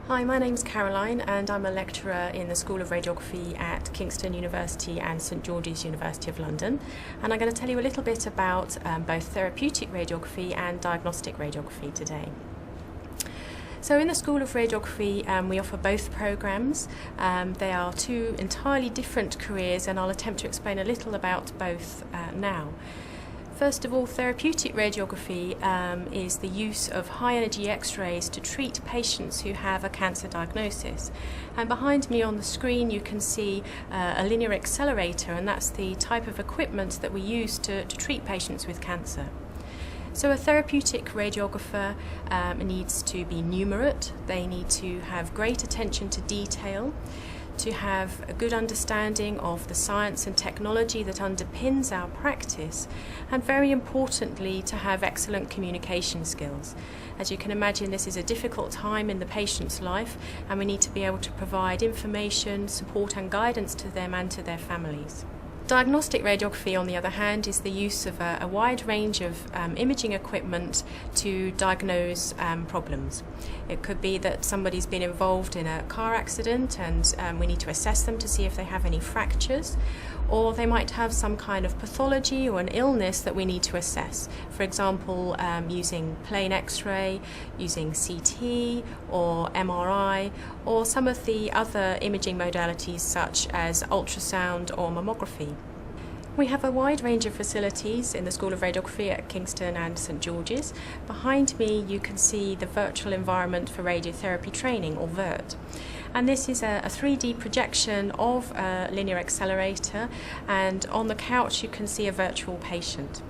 Hi, my name's Caroline and I'm a lecturer in the School of Radiography at Kingston University and St George's University of London, and I'm going to tell you a little bit about both therapeutic radiography and diagnostic radiography today. So in the School of Radiography we offer both programmes. They are two entirely different careers and I'll attempt to explain a little about both now. First of all, therapeutic radiography is the use of high-energy X-rays to treat patients who have a cancer diagnosis. And behind me on the screen you can see a linear accelerator, and that's the type of equipment that we use to treat patients with cancer. So a therapeutic radiographer needs to be numerate, they need to have great attention to detail, to have a good understanding of the science and technology that underpins our practice, and very importantly to have excellent communication skills. As you can imagine, this is a difficult time in the patient's life and we need to be able to provide information, support and guidance to them and to their families. Diagnostic radiography, on the other hand, is the use of a wide range of imaging equipment to diagnose problems. It could be that somebody's been involved in a car accident and we need to assess them to see if they have any fractures, or they might have some kind of pathology or an illness that we need to assess. For example, using plain X-ray, using CT or MRI, or some of the other imaging modalities such as ultrasound or mammography. We have a wide range of facilities in the School of Radiography at Kingston and St George's. Behind me you can see the Virtual Environment for Radiotherapy Training, or VERT. And this is a 3D projection of a linear accelerator, and on the couch you can see a virtual patient.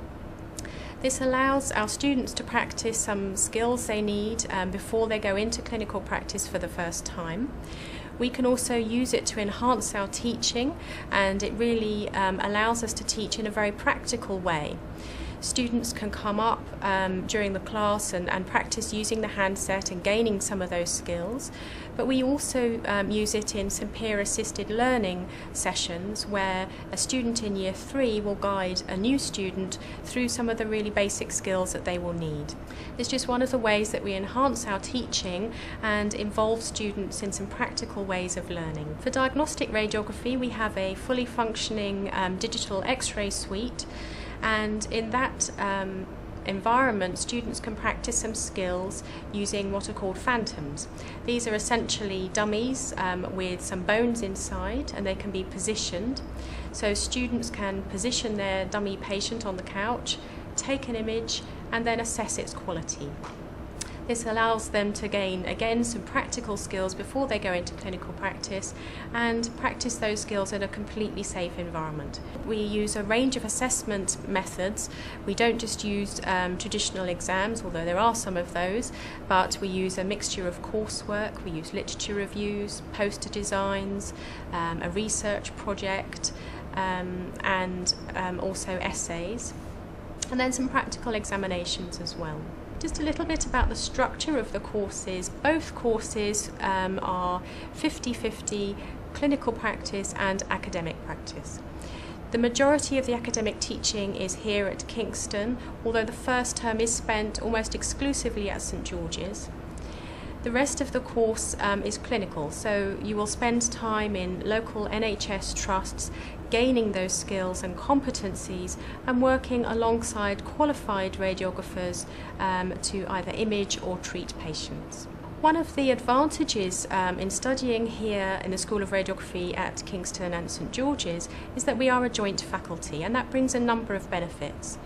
This allows our students to practice some skills they need before they go into clinical practice for the first time. We can also use it to enhance our teaching, and it really allows us to teach in a very practical way. Students can come up during the class and practice using the handset and gaining some of those skills, but we also use it in some peer-assisted learning sessions where a student in Year 3 will guide a new student through some of the really basic skills that they will need. It's just one of the ways that we enhance our teaching and involve students in some practical ways of learning. For diagnostic radiography we have a fully functioning digital X-ray suite, and in that environment students can practice some skills using what are called phantoms. These are essentially dummies with some bones inside, and they can be positioned. So students can position their dummy patient on the couch, take an image and then assess its quality. This allows them to gain, again, some practical skills before they go into clinical practice and practice those skills in a completely safe environment. We use a range of assessment methods. We don't just use traditional exams, although there are some of those, but we use a mixture of coursework, we use literature reviews, poster designs, a research project, and also essays, and then some practical examinations as well. Just a little bit about the structure of the courses. Both courses are 50-50 clinical practice and academic practice. The majority of the academic teaching is here at Kingston, although the first term is spent almost exclusively at St George's. The rest of the course is clinical, so you will spend time in local NHS trusts gaining those skills and competencies and working alongside qualified radiographers to either image or treat patients. One of the advantages in studying here in the School of Radiography at Kingston and St George's is that we are a joint faculty, and that brings a number of benefits.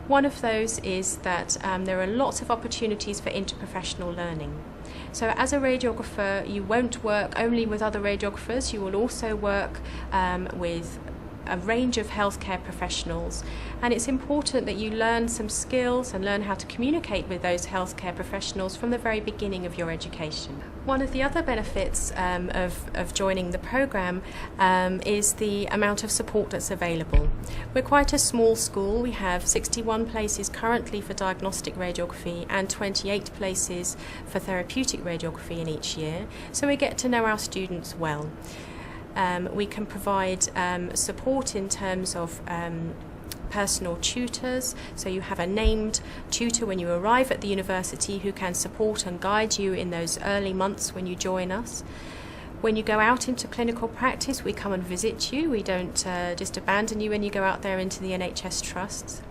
One of those is that there are lots of opportunities for interprofessional learning. So as a radiographer, you won't work only with other radiographers, you will also work with a range of healthcare professionals, and it's important that you learn some skills and learn how to communicate with those healthcare professionals from the very beginning of your education. One of the other benefits of joining the programme is the amount of support that's available. We're quite a small school. We have 61 places currently for diagnostic radiography and 28 places for therapeutic radiography in each year, so we get to know our students well. We can provide support in terms of personal tutors, so you have a named tutor when you arrive at the university who can support and guide you in those early months when you join us. When you go out into clinical practice, we come and visit you. We don't just abandon you when you go out there into the NHS trusts.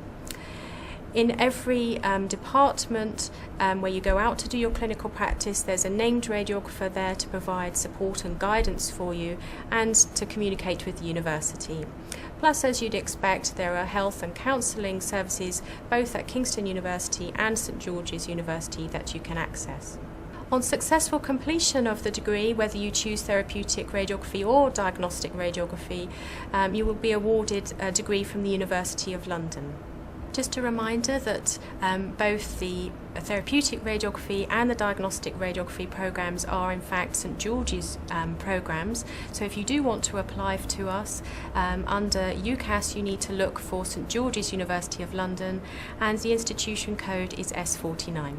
In every department where you go out to do your clinical practice, there's a named radiographer there to provide support and guidance for you and to communicate with the university. Plus, as you'd expect, there are health and counselling services both at Kingston University and St George's University that you can access. On successful completion of the degree, whether you choose therapeutic radiography or diagnostic radiography, you will be awarded a degree from the University of London. Just a reminder that both the therapeutic radiography and the diagnostic radiography programs are in fact St George's programs. So if you do want to apply to us under UCAS, you need to look for St George's University of London, and the institution code is S49.